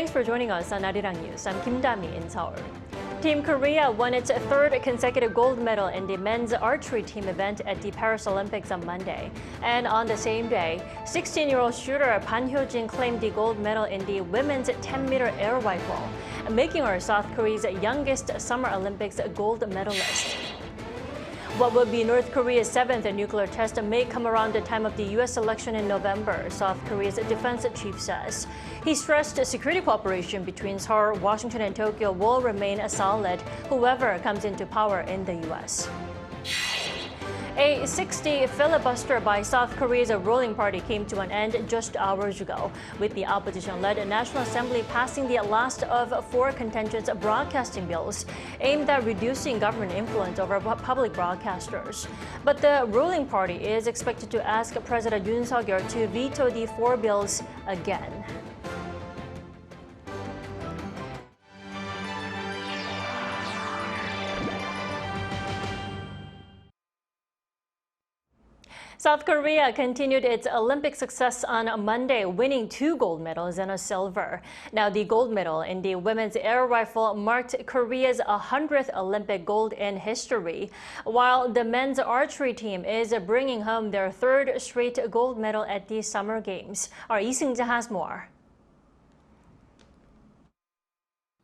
Thanks for joining us on Arirang News. I'm Kim Dami in Seoul. Team Korea won its third consecutive gold medal in the men's archery team event at the Paris Olympics on Monday. And on the same day, 16-year-old shooter Ban Hyo-jin claimed the gold medal in the women's 10-meter air rifle, making her South Korea's youngest Summer Olympics gold medalist. What will be North Korea's seventh nuclear test may come around the time of the U.S. election in November, South Korea's defense chief says. He stressed security cooperation between Seoul, Washington, and Tokyo will remain solid, whoever comes into power in the U.S. A 6-day filibuster by South Korea's ruling party came to an end just hours ago, with the opposition-led National Assembly passing the last of 4 contentious broadcasting bills aimed at reducing government influence over public broadcasters. But the ruling party is expected to ask President Yoon to veto the 4 bills again. South Korea continued its Olympic success on Monday, winning 2 gold medals and a silver. Now, the gold medal in the women's air rifle marked Korea's 100th Olympic gold in history, while the men's archery team is bringing home their 3rd straight gold medal at the Summer Games. Our Lee Seung-jae has more.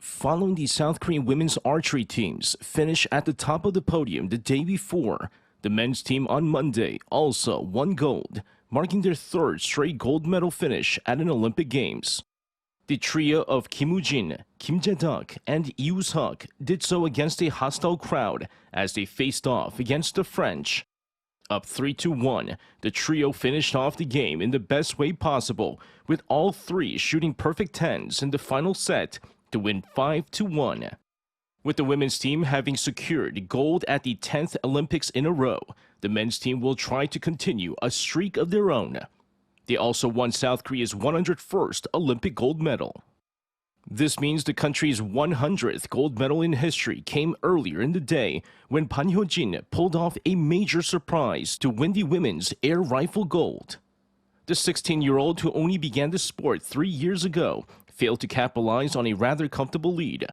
Following the South Korean women's archery team's finish at the top of the podium the day before, the men's team on Monday also won gold, marking their 3rd straight gold medal finish at an Olympic Games. The trio of Kim Woo-jin, Kim Jae-duk, and Lee Woo-seok did so against a hostile crowd as they faced off against the French. Up 3-1, the trio finished off the game in the best way possible, with all 3 shooting perfect 10s in the final set to win 5-1. With the women's team having secured gold at the 10th Olympics in a row, the men's team will try to continue a streak of their own. They also won South Korea's 101st Olympic gold medal. This means the country's 100th gold medal in history came earlier in the day when Ban Hyo-jin pulled off a major surprise to win the women's air rifle gold. The 16-year-old, who only began the sport 3 years ago, failed to capitalize on a rather comfortable lead.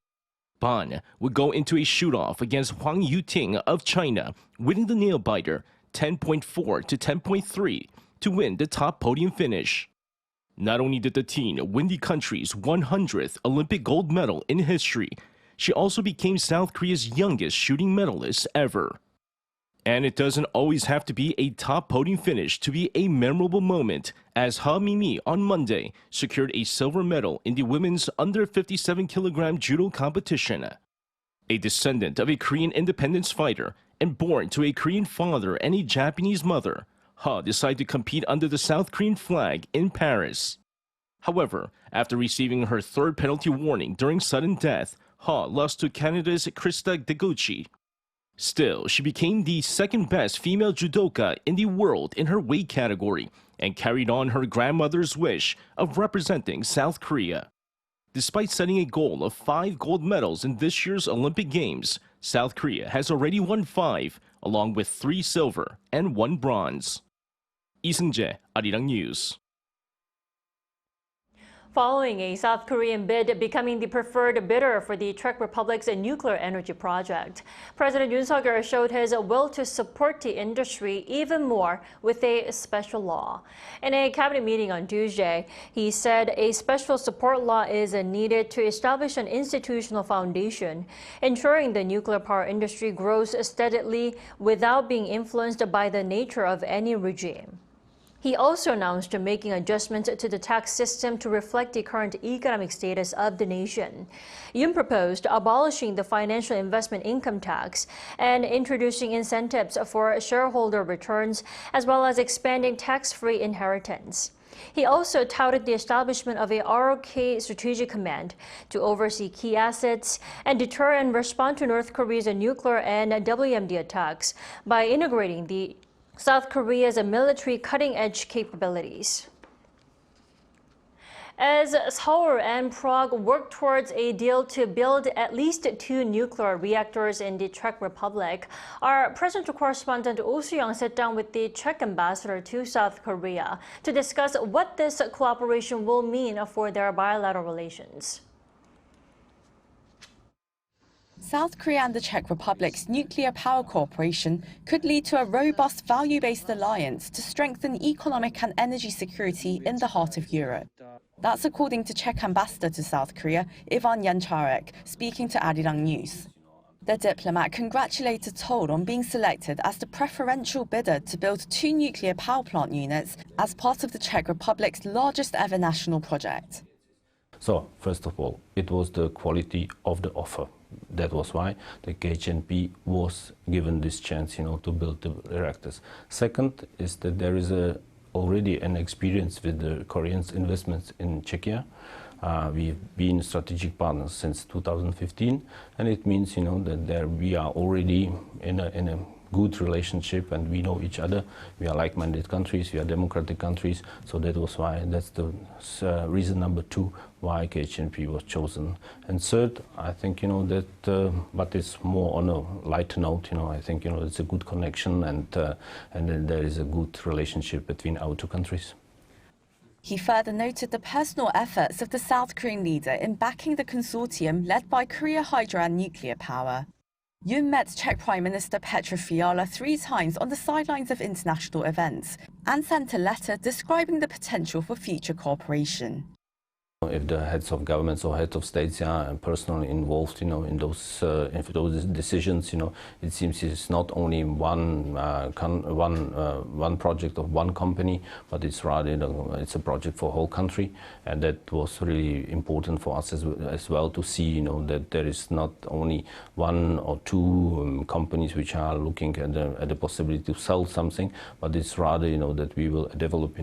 Ban would go into a shoot-off against Hwang Yu-ting of China, winning the nail-biter 10.4 to 10.3 to win the top podium finish. Not only did the teen win the country's 100th Olympic gold medal in history, she also became South Korea's youngest shooting medalist ever. And it doesn't always have to be a top podium finish to be a memorable moment, as Ha Mi-mi on Monday secured a silver medal in the women's under 57-kilogram judo competition. A descendant of a Korean independence fighter and born to a Korean father and a Japanese mother, Ha decided to compete under the South Korean flag in Paris. However, after receiving her 3rd penalty warning during sudden death, Ha lost to Canada's Krista Deguchi. Still, she became the 2nd best female judoka in the world in her weight category and carried on her grandmother's wish of representing South Korea. Despite setting a goal of 5 gold medals in this year's Olympic Games, South Korea has already won 5, along with 3 silver and 1 bronze. Lee Seung-jae, Arirang News. Following a South Korean bid becoming the preferred bidder for the Czech Republic's nuclear energy project, President Yoon showed his will to support the industry even more with a special law. In a cabinet meeting on Tuesday, he said a special support law is needed to establish an institutional foundation, ensuring the nuclear power industry grows steadily without being influenced by the nature of any regime. He also announced making adjustments to the tax system to reflect the current economic status of the nation. Yoon proposed abolishing the financial investment income tax and introducing incentives for shareholder returns, as well as expanding tax-free inheritance. He also touted the establishment of a ROK Strategic Command to oversee key assets and deter and respond to North Korea's nuclear and WMD attacks by integrating the South Korea's military cutting-edge capabilities. As Seoul and Prague work towards a deal to build at least 2 nuclear reactors in the Czech Republic, our presidential correspondent Oh Soo-young sat down with the Czech Ambassador to South Korea to discuss what this cooperation will mean for their bilateral relations. South Korea and the Czech Republic's nuclear power cooperation could lead to a robust value-based alliance to strengthen economic and energy security in the heart of Europe. That's according to Czech Ambassador to South Korea, Ivan Jančárek, speaking to Arirang News. The diplomat congratulated Seoul on being selected as the preferential bidder to build 2 nuclear power plant units as part of the Czech Republic's largest ever national project. So, first of all, it was the quality of the offer. That was why the KHNP was given this chance, to build the reactors. Second is that there is already an experience with the Koreans' investments in Czechia. We've been strategic partners since 2015, and it means, that there we are already in a good relationship, and we know each other. We are like-minded countries, we are democratic countries, so that's the reason number 2 why KHNP was chosen. And third, I think, that, but it's more on a light note, I think, it's a good connection, and then there is a good relationship between our 2 countries. He further noted the personal efforts of the South Korean leader in backing the consortium led by Korea Hydro and Nuclear Power. Yoon met Czech Prime Minister Petr Fiala 3 times on the sidelines of international events and sent a letter describing the potential for future cooperation. If the heads of governments or heads of states are personally involved, in those decisions, it seems it's not only one project of one company, but it's rather it's a project for a whole country, and that was really important for us as well to see, that there is not only 1 or 2 companies which are looking at the possibility to sell something, but it's rather, that we will develop,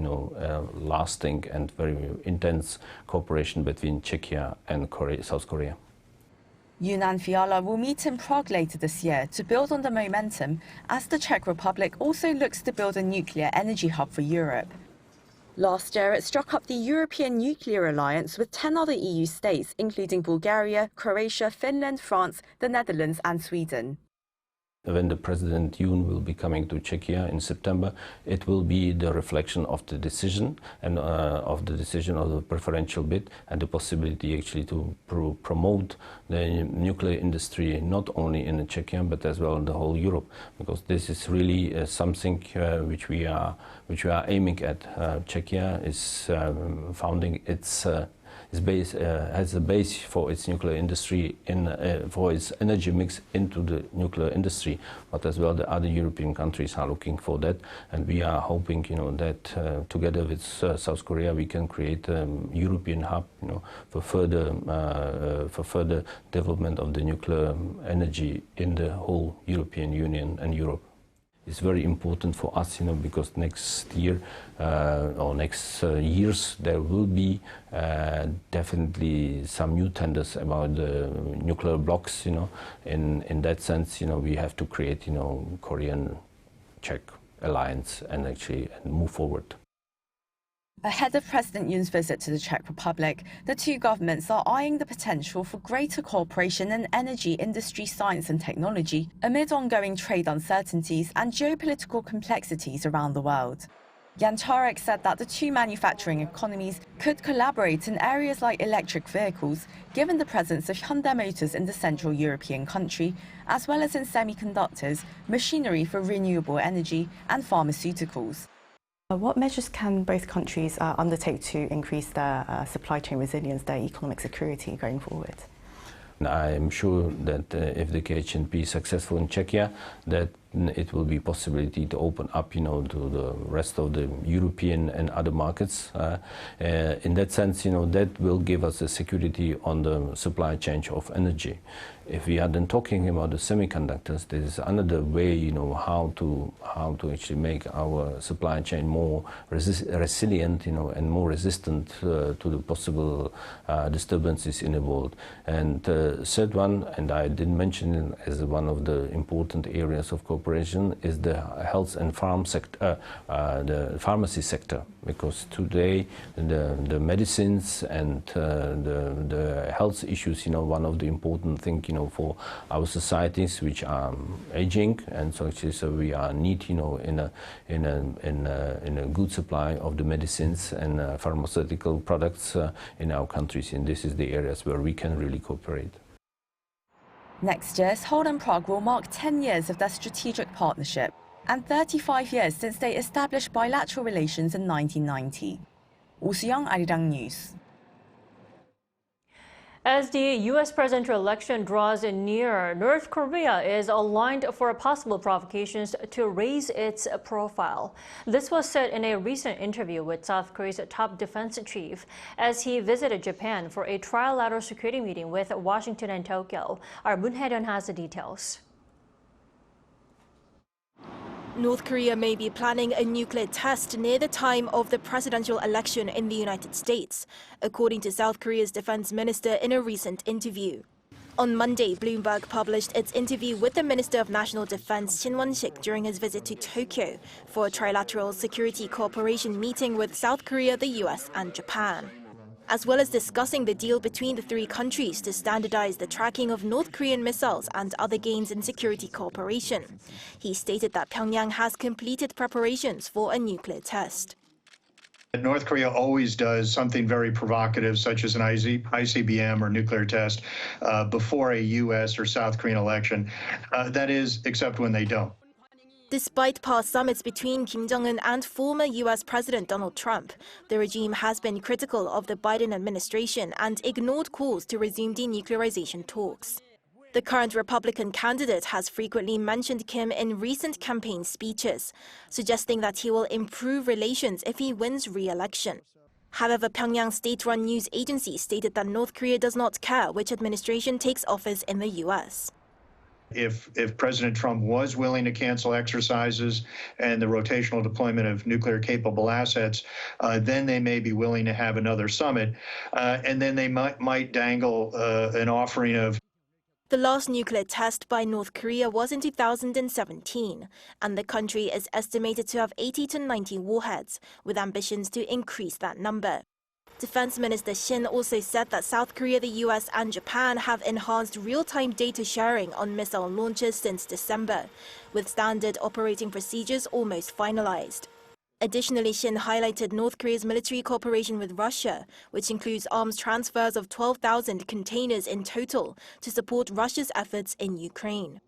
lasting and very intense cooperation between Czechia and South Korea. Yoon and Fiala will meet in Prague later this year to build on the momentum as the Czech Republic also looks to build a nuclear energy hub for Europe. Last year, it struck up the European Nuclear Alliance with 10 other EU states, including Bulgaria, Croatia, Finland, France, the Netherlands and Sweden. When the President Yoon will be coming to Czechia in September, it will be the reflection of the decision and of the preferential bid and the possibility actually to promote the nuclear industry not only in Czechia but as well in the whole Europe, because this is really something which we are aiming at. Czechia is founding its has a base for its nuclear industry for its energy mix into the nuclear industry, but as well the other European countries are looking for that, and we are hoping that together with South Korea we can create a European hub for further development of the nuclear energy in the whole European Union and Europe. It's very important for us, because next year or next years there will be definitely some new tenders about the nuclear blocks. In that sense, we have to create, Korean-Czech alliance and actually move forward. Ahead of President Yoon's visit to the Czech Republic, the 2 governments are eyeing the potential for greater cooperation in energy, industry, science and technology amid ongoing trade uncertainties and geopolitical complexities around the world. Jančárek said that the 2 manufacturing economies could collaborate in areas like electric vehicles, given the presence of Hyundai Motors in the Central European country, as well as in semiconductors, machinery for renewable energy and pharmaceuticals. What measures can both countries undertake to increase their supply chain resilience, their economic security going forward? I'm sure that if the KHNP is successful in Czechia, that it will be possibility to open up, to the rest of the European and other markets. In that sense, that will give us a security on the supply chain of energy. If we are then talking about the semiconductors, there is another way, how to actually make our supply chain more resilient, and more resistant to the possible disturbances in the world. And third one, and I didn't mention it as one of the important areas of cooperation, cooperation is the health and farm sector, the pharmacy sector, because today the medicines and the health issues, one of the important things, for our societies which are aging, and so we are need, in a good supply of the medicines and pharmaceutical products in our countries, and this is the areas where we can really cooperate. Next year, Seoul and Prague will mark 10 years of their strategic partnership and 35 years since they established bilateral relations in 1990. Oh Soo-young, Arirang News. As the U.S. presidential election draws near, North Korea is aligned for possible provocations to raise its profile. This was said in a recent interview with South Korea's top defense chief as he visited Japan for a trilateral security meeting with Washington and Tokyo. Our Moon Hae-ryun has the details. North Korea may be planning a nuclear test near the time of the presidential election in the United States, according to South Korea's defense minister in a recent interview. On Monday, Bloomberg published its interview with the Minister of National Defense Shin Won-sik during his visit to Tokyo for a trilateral security cooperation meeting with South Korea, the US, and Japan, as well as discussing the deal between the three countries to standardize the tracking of North Korean missiles and other gains in security cooperation. He stated that Pyongyang has completed preparations for a nuclear test. North Korea always does something very provocative, such as an ICBM or nuclear test, before a U.S. or South Korean election. That is, except when they don't. Despite past summits between Kim Jong-un and former U.S. President Donald Trump, the regime has been critical of the Biden administration and ignored calls to resume denuclearization talks. The current Republican candidate has frequently mentioned Kim in recent campaign speeches, suggesting that he will improve relations if he wins re-election. However, Pyongyang state-run news agency stated that North Korea does not care which administration takes office in the U.S. If President Trump was willing to cancel exercises and the rotational deployment of nuclear-capable assets, then they may be willing to have another summit, and then they might dangle an offering of. The last nuclear test by North Korea was in 2017, and the country is estimated to have 80 to 90 warheads, with ambitions to increase that number. Defense Minister Shin also said that South Korea, the US, and Japan have enhanced real-time data sharing on missile launches since December, with standard operating procedures almost finalized. Additionally, Shin highlighted North Korea's military cooperation with Russia, which includes arms transfers of 12,000 containers in total to support Russia's efforts in Ukraine.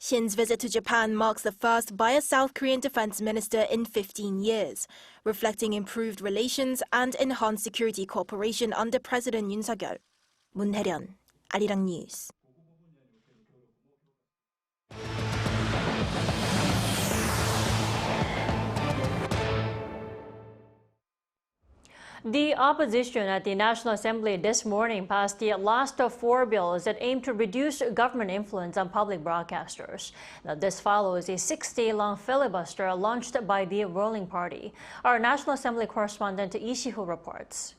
Shin's visit to Japan marks the first by a South Korean defense minister in 15 years, reflecting improved relations and enhanced security cooperation under President Yoon Suk-yeol. Moon Hae-ryun, Arirang News. The opposition at the National Assembly this morning passed the last of 4 bills that aim to reduce government influence on public broadcasters. Now, this follows a 6-day-long filibuster launched by the ruling party. Our National Assembly correspondent Lee Si-ho reports.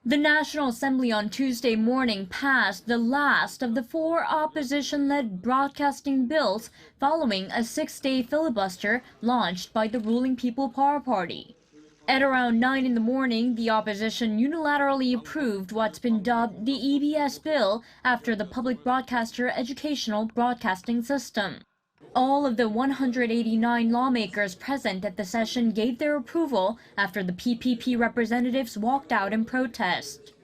The National Assembly on Tuesday morning passed the last of the 4 opposition-led broadcasting bills following a 6-day filibuster launched by the ruling People Power Party. At around 9 in the morning, the opposition unilaterally approved what's been dubbed the EBS bill after the Public Broadcaster Educational Broadcasting System. All of the 189 lawmakers present at the session gave their approval after the PPP representatives walked out in protest.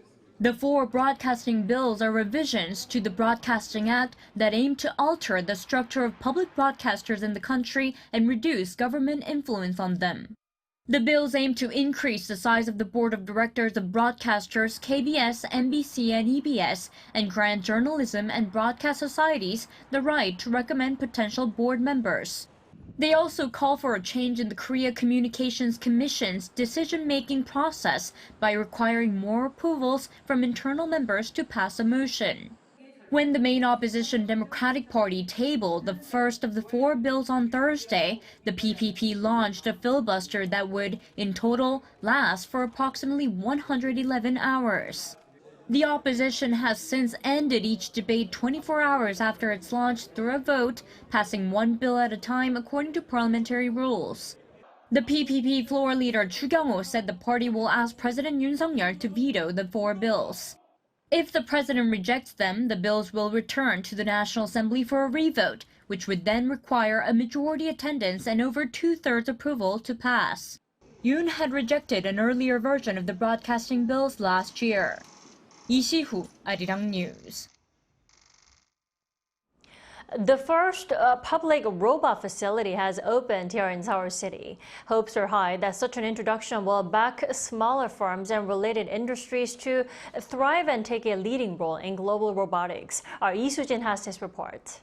The 4 broadcasting bills are revisions to the Broadcasting Act that aim to alter the structure of public broadcasters in the country and reduce government influence on them. The bills aim to increase the size of the board of directors of broadcasters KBS, MBC, and EBS, and grant journalism and broadcast societies the right to recommend potential board members. They also call for a change in the Korea Communications Commission's decision-making process by requiring more approvals from internal members to pass a motion. When the main opposition Democratic Party tabled the first of the 4 bills on Thursday, the PPP launched a filibuster that would, in total, last for approximately 111 hours. The opposition has since ended each debate 24 hours after its launch through a vote, passing one bill at a time according to parliamentary rules. The PPP floor leader Chu Kyung-ho said the party will ask President Yoon Suk-yeol to veto the 4 bills. If the president rejects them, the bills will return to the National Assembly for a revote, which would then require a majority attendance and over 2/3 approval to pass. Yoon had rejected an earlier version of the broadcasting bills last year. Lee Si-hu, Arirang News. The first public robot facility has opened here in Seoul City. Hopes are high that such an introduction will back smaller firms and related industries to thrive and take a leading role in global robotics. Our Lee Soo-jin has this report.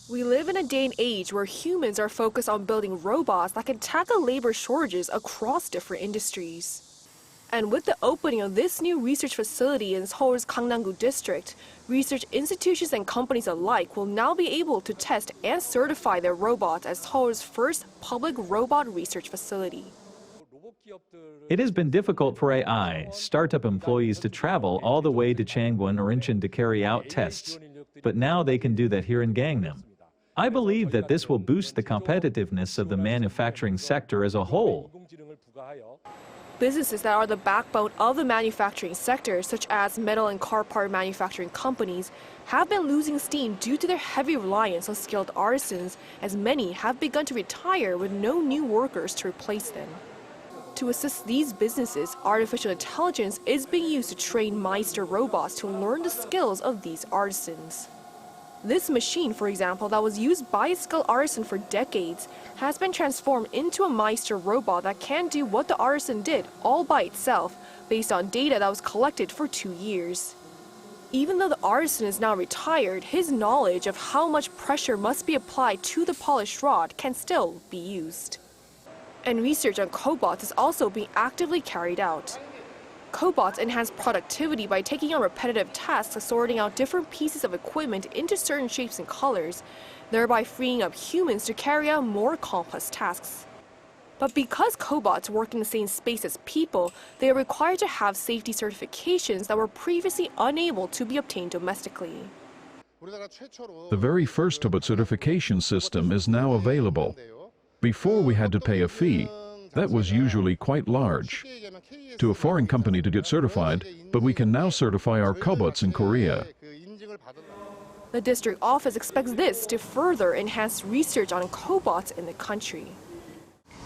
We live in a day and age where humans are focused on building robots that can tackle labor shortages across different industries. And with the opening of this new research facility in Seoul's Gangnam-gu district, research institutions and companies alike will now be able to test and certify their robots as Seoul's first public robot research facility. It has been difficult for AI startup employees to travel all the way to Changwon or Incheon to carry out tests, but now they can do that here in Gangnam. I believe that this will boost the competitiveness of the manufacturing sector as a whole. Businesses that are the backbone of the manufacturing sector, such as metal and car part manufacturing companies, have been losing steam due to their heavy reliance on skilled artisans, as many have begun to retire with no new workers to replace them. To assist these businesses, artificial intelligence is being used to train Meister robots to learn the skills of these artisans. This machine, for example, that was used by a skilled artisan for decades, has been transformed into a Meister robot that can do what the artisan did all by itself, based on data that was collected for 2 years. Even though the artisan is now retired, his knowledge of how much pressure must be applied to the polished rod can still be used. And research on cobots is also being actively carried out. Cobots enhance productivity by taking on repetitive tasks of sorting out different pieces of equipment into certain shapes and colors, thereby freeing up humans to carry out more complex tasks. But because cobots work in the same space as people, they are required to have safety certifications that were previously unable to be obtained domestically. The very first cobot certification system is now available. Before we had to pay a fee. That was usually quite large. To a foreign company to get certified, but we can now certify our cobots in Korea. The district office expects this to further enhance research on cobots in the country.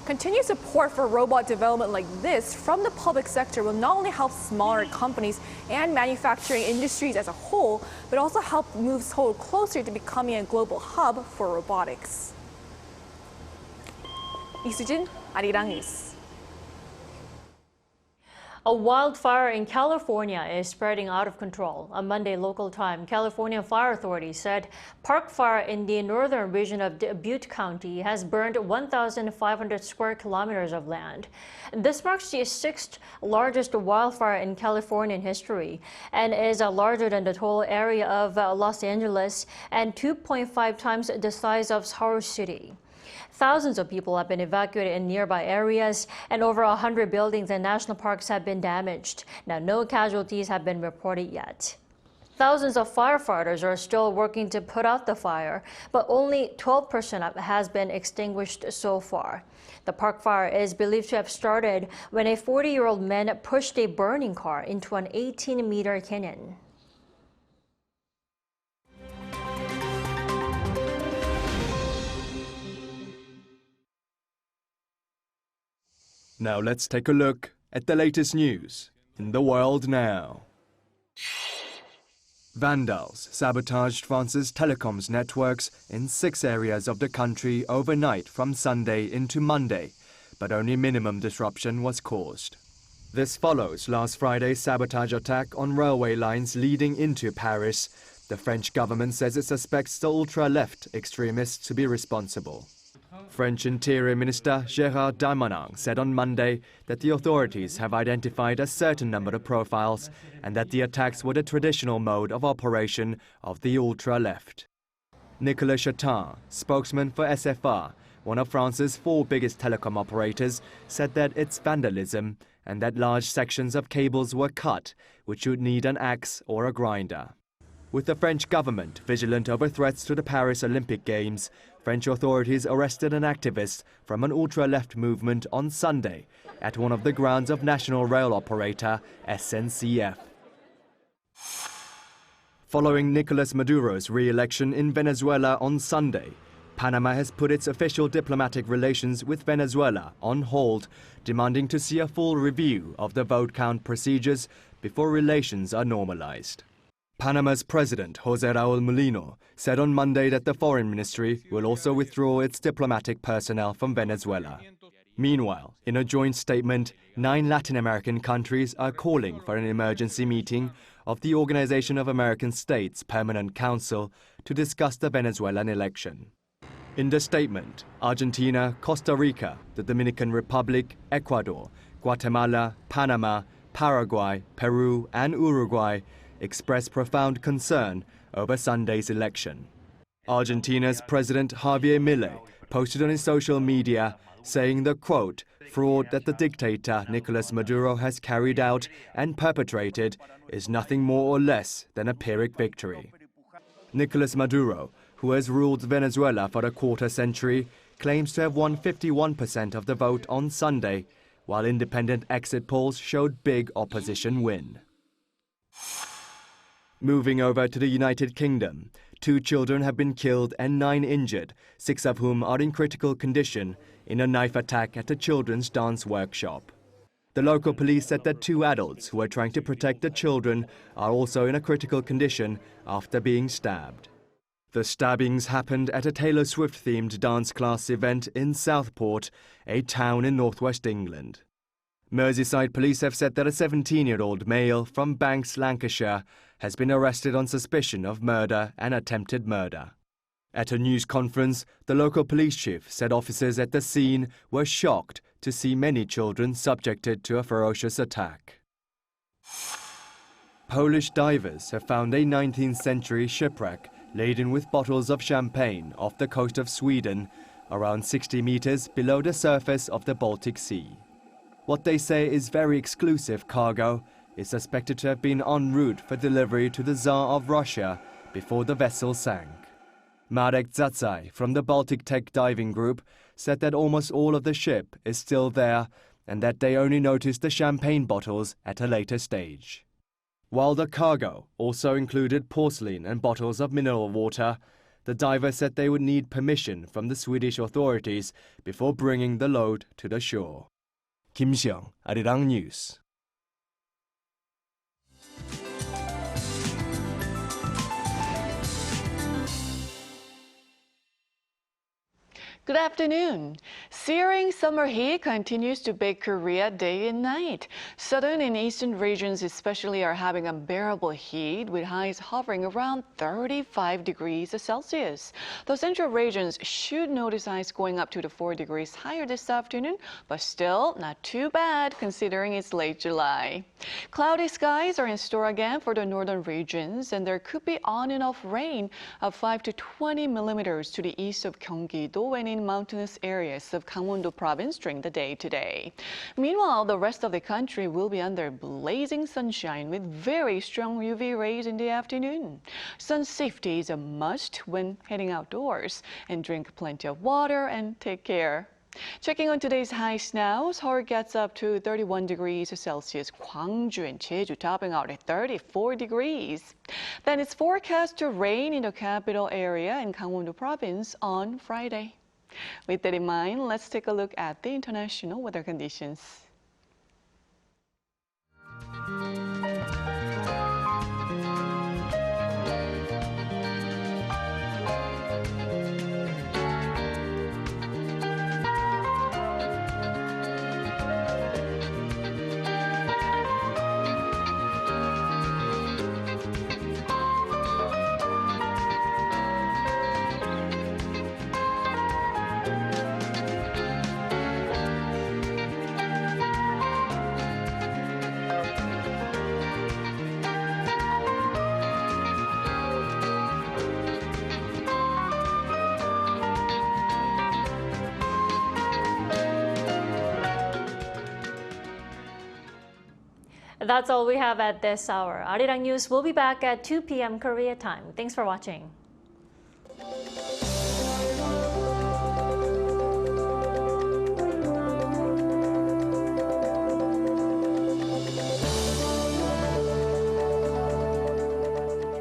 Continued support for robot development like this from the public sector will not only help smaller companies and manufacturing industries as a whole, but also help move Seoul closer to becoming a global hub for robotics. Lee Soo-jin, Arirang News. A wildfire in California is spreading out of control. On Monday local time, California fire authorities said Park Fire in the northern region of Butte County has burned 1,500 square kilometers of land. This marks the 6th largest wildfire in Californian history and is larger than the total area of Los Angeles and 2.5 times the size of Seoul City. Thousands of people have been evacuated in nearby areas, and over 100 buildings and national parks have been damaged. Now, no casualties have been reported yet. Thousands of firefighters are still working to put out the fire, but only 12% has been extinguished so far. The Park Fire is believed to have started when a 40-year-old man pushed a burning car into an 18-meter canyon. Now let's take a look at the latest news in the world now. Vandals sabotaged France's telecoms networks in 6 areas of the country overnight from Sunday into Monday, but only minimum disruption was caused. This follows last Friday's sabotage attack on railway lines leading into Paris. The French government says it suspects the ultra-left extremists to be responsible. French Interior Minister Gérald Darmanin said on Monday that the authorities have identified a certain number of profiles and that the attacks were the traditional mode of operation of the ultra-left. Nicolas Chatin, spokesman for SFR, one of France's 4 biggest telecom operators, said that it's vandalism and that large sections of cables were cut, which would need an axe or a grinder. With the French government vigilant over threats to the Paris Olympic Games, French authorities arrested an activist from an ultra-left movement on Sunday at one of the grounds of national rail operator SNCF. Following Nicolas Maduro's re-election in Venezuela on Sunday, Panama has put its official diplomatic relations with Venezuela on hold, demanding to see a full review of the vote count procedures before relations are normalized. Panama's President José Raúl Mulino said on Monday that the Foreign Ministry will also withdraw its diplomatic personnel from Venezuela. Meanwhile, in a joint statement, 9 Latin American countries are calling for an emergency meeting of the Organization of American States Permanent Council to discuss the Venezuelan election. In the statement, Argentina, Costa Rica, the Dominican Republic, Ecuador, Guatemala, Panama, Paraguay, Peru, and Uruguay expressed profound concern over Sunday's election. Argentina's President Javier Milei posted on his social media saying the, quote, fraud that the dictator Nicolas Maduro has carried out and perpetrated is nothing more or less than a Pyrrhic victory. Nicolas Maduro, who has ruled Venezuela for a quarter century, claims to have won 51% of the vote on Sunday, while independent exit polls showed big opposition win. Moving over to the United Kingdom, 2 children have been killed and 9 injured, 6 of whom are in critical condition in a knife attack at a children's dance workshop. The local police said that 2 adults who were trying to protect the children are also in a critical condition after being stabbed. The stabbings happened at a Taylor Swift-themed dance class event in Southport, a town in northwest England. Merseyside police have said that a 17-year-old male from Banks, Lancashire, has been arrested on suspicion of murder and attempted murder. At a news conference, the local police chief said officers at the scene were shocked to see many children subjected to a ferocious attack. Polish divers have found a 19th century shipwreck laden with bottles of champagne off the coast of Sweden, around 60 meters below the surface of the Baltic Sea. What they say is very exclusive cargo is suspected to have been en route for delivery to the Tsar of Russia before the vessel sank. Marek Zatzai from the Baltic Tech Diving Group said that almost all of the ship is still there and that they only noticed the champagne bottles at a later stage. While the cargo also included porcelain and bottles of mineral water, the diver said they would need permission from the Swedish authorities before bringing the load to the shore. Kim Seong, Arirang News. Good afternoon. Searing summer heat continues to bake Korea day and night. Southern and eastern regions especially are having unbearable heat, with highs hovering around 35 degrees Celsius. The central regions should notice highs going up to 4 degrees higher this afternoon, but still not too bad considering it's late July. Cloudy skies are in store again for the northern regions, and there could be on and off rain of 5 to 20 millimeters to the east of Gyeonggi-do and in mountainous areas of Gangwon-do province during the day today. Meanwhile, the rest of the country will be under blazing sunshine with very strong UV rays in the afternoon. Sun safety is a must when heading outdoors, and drink plenty of water and take care. Checking on today's highs now, Seoul gets up to 31 degrees Celsius, Gwangju and Jeju topping out at 34 degrees. Then it's forecast to rain in the capital area in Gangwon-do province on Friday. With that in mind, let's take a look at the international weather conditions. That's all we have at this hour. Arirang News will be back at 2 p.m. Korea time. Thanks for watching.